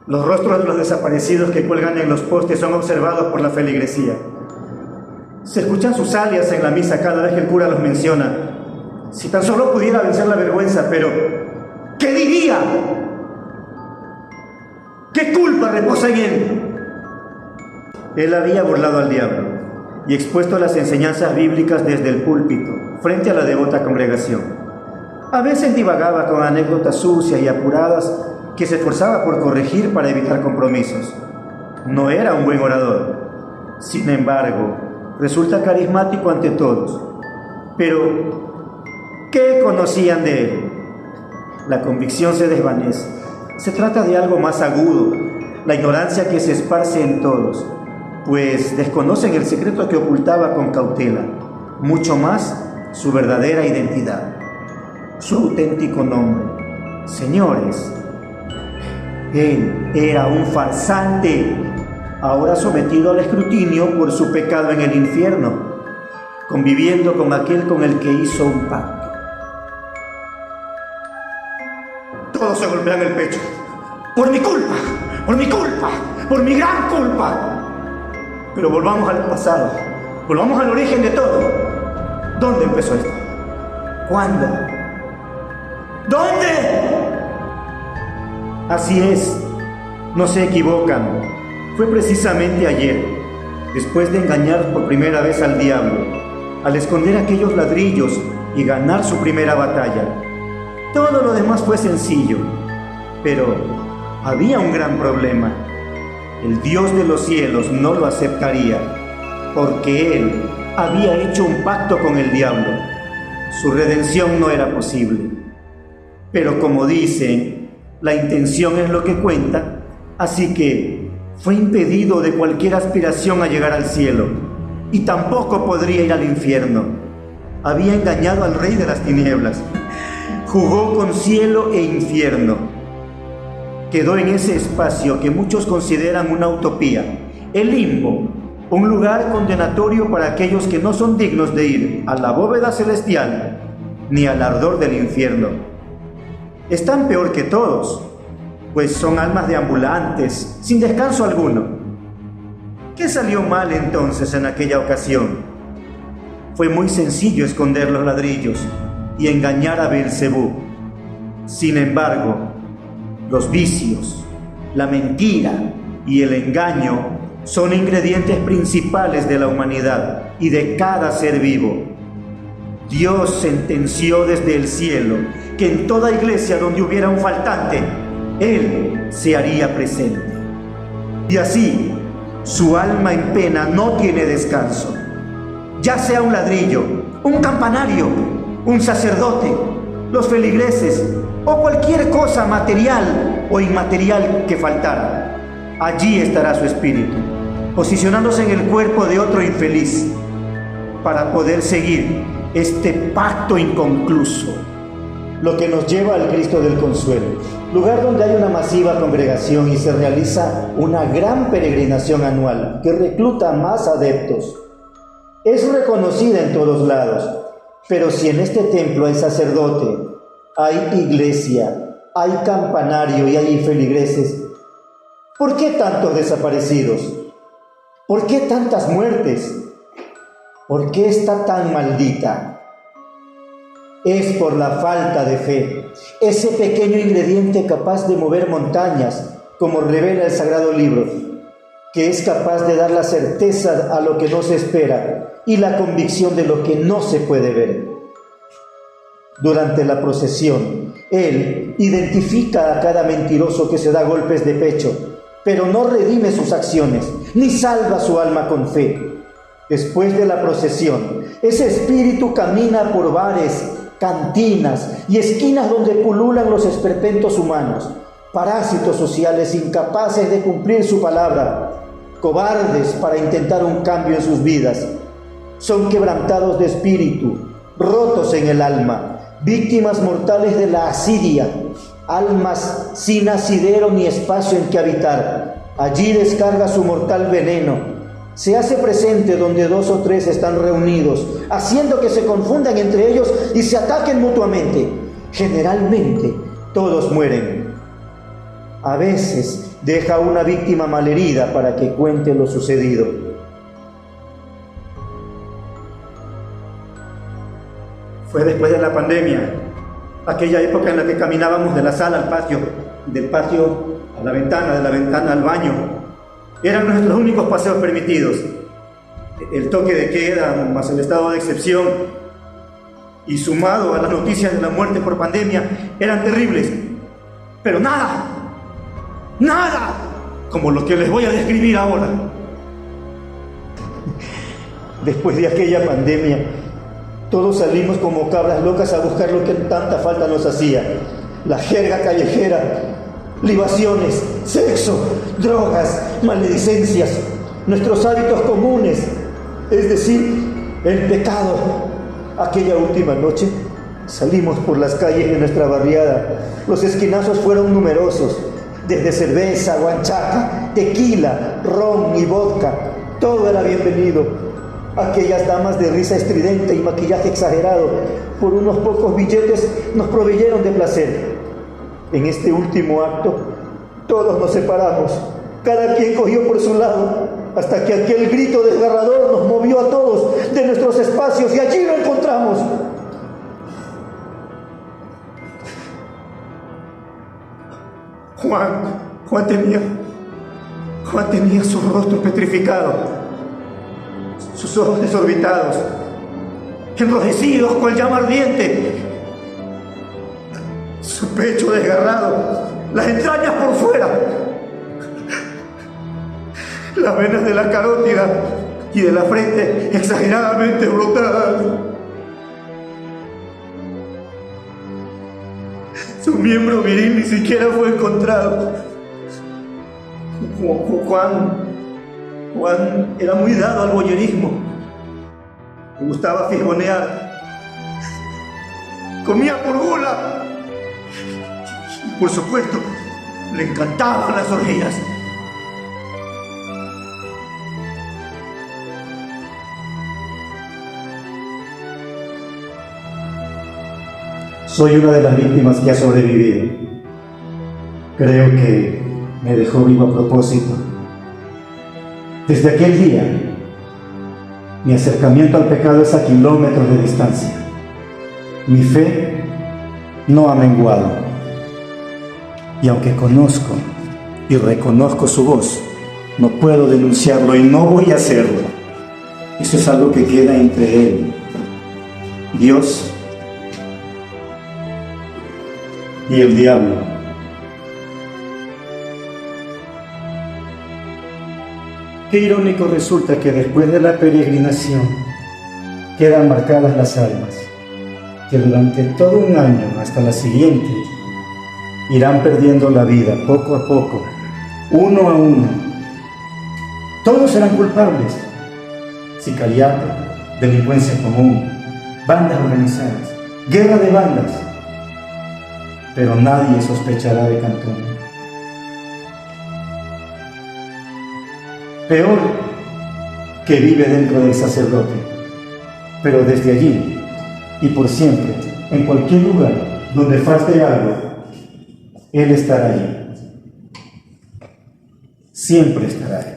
Los rostros de los desaparecidos que cuelgan en los postes son observados por la feligresía. Se escuchan sus alias en la misa cada vez que el cura los menciona. Si tan solo pudiera vencer la vergüenza, pero ¿qué diría? ¿Qué culpa reposa en él? Él había burlado al diablo y expuesto las enseñanzas bíblicas desde el púlpito, frente a la devota congregación. A veces divagaba con anécdotas sucias y apuradas que se esforzaba por corregir para evitar compromisos. No era un buen orador. Sin embargo, resulta carismático ante todos. Pero, ¿qué conocían de él? La convicción se desvanece. Se trata de algo más agudo, la ignorancia que se esparce en todos, pues desconocen el secreto que ocultaba con cautela, mucho más su verdadera identidad, su auténtico nombre. Señores, él era un farsante, ahora sometido al escrutinio por su pecado en el infierno, conviviendo con aquel con el que hizo un pacto. Todos se golpean el pecho. Por mi culpa, por mi culpa, por mi gran culpa. Pero volvamos al pasado, volvamos al origen de todo. ¿Dónde empezó esto? ¿Cuándo? ¿Dónde? Así es, no se equivocan. Fue precisamente ayer, después de engañar por primera vez al diablo, al esconder aquellos ladrillos y ganar su primera batalla. Todo lo demás fue sencillo, pero había un gran problema. El Dios de los cielos no lo aceptaría, porque él había hecho un pacto con el diablo. Su redención no era posible. Pero como dicen, la intención es lo que cuenta, así que fue impedido de cualquier aspiración a llegar al cielo, y tampoco podría ir al infierno. Había engañado al rey de las tinieblas. Jugó con cielo e infierno. Quedó en ese espacio que muchos consideran una utopía, el limbo, un lugar condenatorio para aquellos que no son dignos de ir a la bóveda celestial ni al ardor del infierno. Están peor que todos, pues son almas deambulantes, sin descanso alguno. ¿Qué salió mal entonces en aquella ocasión? Fue muy sencillo esconder los ladrillos y engañar a Beelzebú. Sin embargo, los vicios, la mentira y el engaño son ingredientes principales de la humanidad y de cada ser vivo. Dios sentenció desde el cielo que en toda iglesia donde hubiera un faltante, Él se haría presente. Y así, su alma en pena no tiene descanso. Ya sea un ladrillo, un campanario, un sacerdote, los feligreses o cualquier cosa material o inmaterial que faltara, allí estará su espíritu, posicionándose en el cuerpo de otro infeliz para poder seguir este pacto inconcluso. Lo que nos lleva al Cristo del Consuelo, lugar donde hay una masiva congregación y se realiza una gran peregrinación anual que recluta más adeptos. Es reconocida en todos lados, pero si en este templo hay sacerdote, hay iglesia, hay campanario y hay feligreses, ¿por qué tantos desaparecidos? ¿Por qué tantas muertes? ¿Por qué está tan maldita? Es por la falta de fe, ese pequeño ingrediente capaz de mover montañas, como revela el Sagrado Libro, que es capaz de dar la certeza a lo que no se espera y la convicción de lo que no se puede ver. Durante la procesión, él identifica a cada mentiroso que se da golpes de pecho, pero no redime sus acciones, ni salva su alma con fe. Después de la procesión, ese espíritu camina por bares, cantinas y esquinas donde pululan los esperpentos humanos, parásitos sociales incapaces de cumplir su palabra, cobardes para intentar un cambio en sus vidas. Son quebrantados de espíritu, rotos en el alma, víctimas mortales de la asidia, almas sin asidero ni espacio en que habitar. Allí descarga su mortal veneno. Se hace presente donde 2 o 3 están reunidos, haciendo que se confundan entre ellos y se ataquen mutuamente. Generalmente, todos mueren. a veces deja a una víctima malherida para que cuente lo sucedido. Fue después de la pandemia, aquella época en la que caminábamos de la sala al patio, del patio a la ventana, de la ventana al baño. Eran nuestros únicos paseos permitidos. El toque de queda, más el estado de excepción, y sumado a las noticias de la muerte por pandemia, eran terribles. Pero nada como lo que les voy a describir ahora. Después de aquella pandemia, todos salimos como cabras locas a buscar lo que tanta falta nos hacía: la jerga callejera, libaciones, sexo, drogas, maledicencias, nuestros hábitos comunes, es decir, el pecado. Aquella última noche salimos por las calles de nuestra barriada. Los esquinazos fueron numerosos, desde cerveza, guanchaca, tequila, ron y vodka. Todo era bienvenido. Aquellas damas de risa estridente y maquillaje exagerado, por unos pocos billetes, nos proveyeron de placer. En este último acto, todos nos separamos. Cada quien cogió por su lado, hasta que aquel grito desgarrador nos movió a todos de nuestros espacios, y allí lo encontramos. Juan tenía su rostro petrificado, sus ojos desorbitados, enrojecidos cual llama ardiente, su pecho desgarrado, las entrañas por fuera, las venas de la carótida y de la frente exageradamente brotadas. Su miembro viril ni siquiera fue encontrado. Juan era muy dado al voyerismo. Le gustaba fisgonear. Comía por gula. Y por supuesto, le encantaban las orgías. Soy una de las víctimas que ha sobrevivido. Creo que me dejó vivo a propósito. Desde aquel día, mi acercamiento al pecado es a kilómetros de distancia. Mi fe no ha menguado. Y aunque conozco y reconozco su voz, no puedo denunciarlo y no voy a hacerlo. Eso es algo que queda entre él, Dios, y el diablo. Qué irónico resulta que después de la peregrinación quedan marcadas las almas, que durante todo un año hasta la siguiente irán perdiendo la vida poco a poco, uno a uno. Todos serán culpables: sicariato, delincuencia común, bandas organizadas, guerra de bandas. Pero nadie sospechará de Cantón. Peor, que vive dentro del sacerdote, pero desde allí y por siempre, en cualquier lugar donde falte algo, él estará allí. Siempre estará ahí.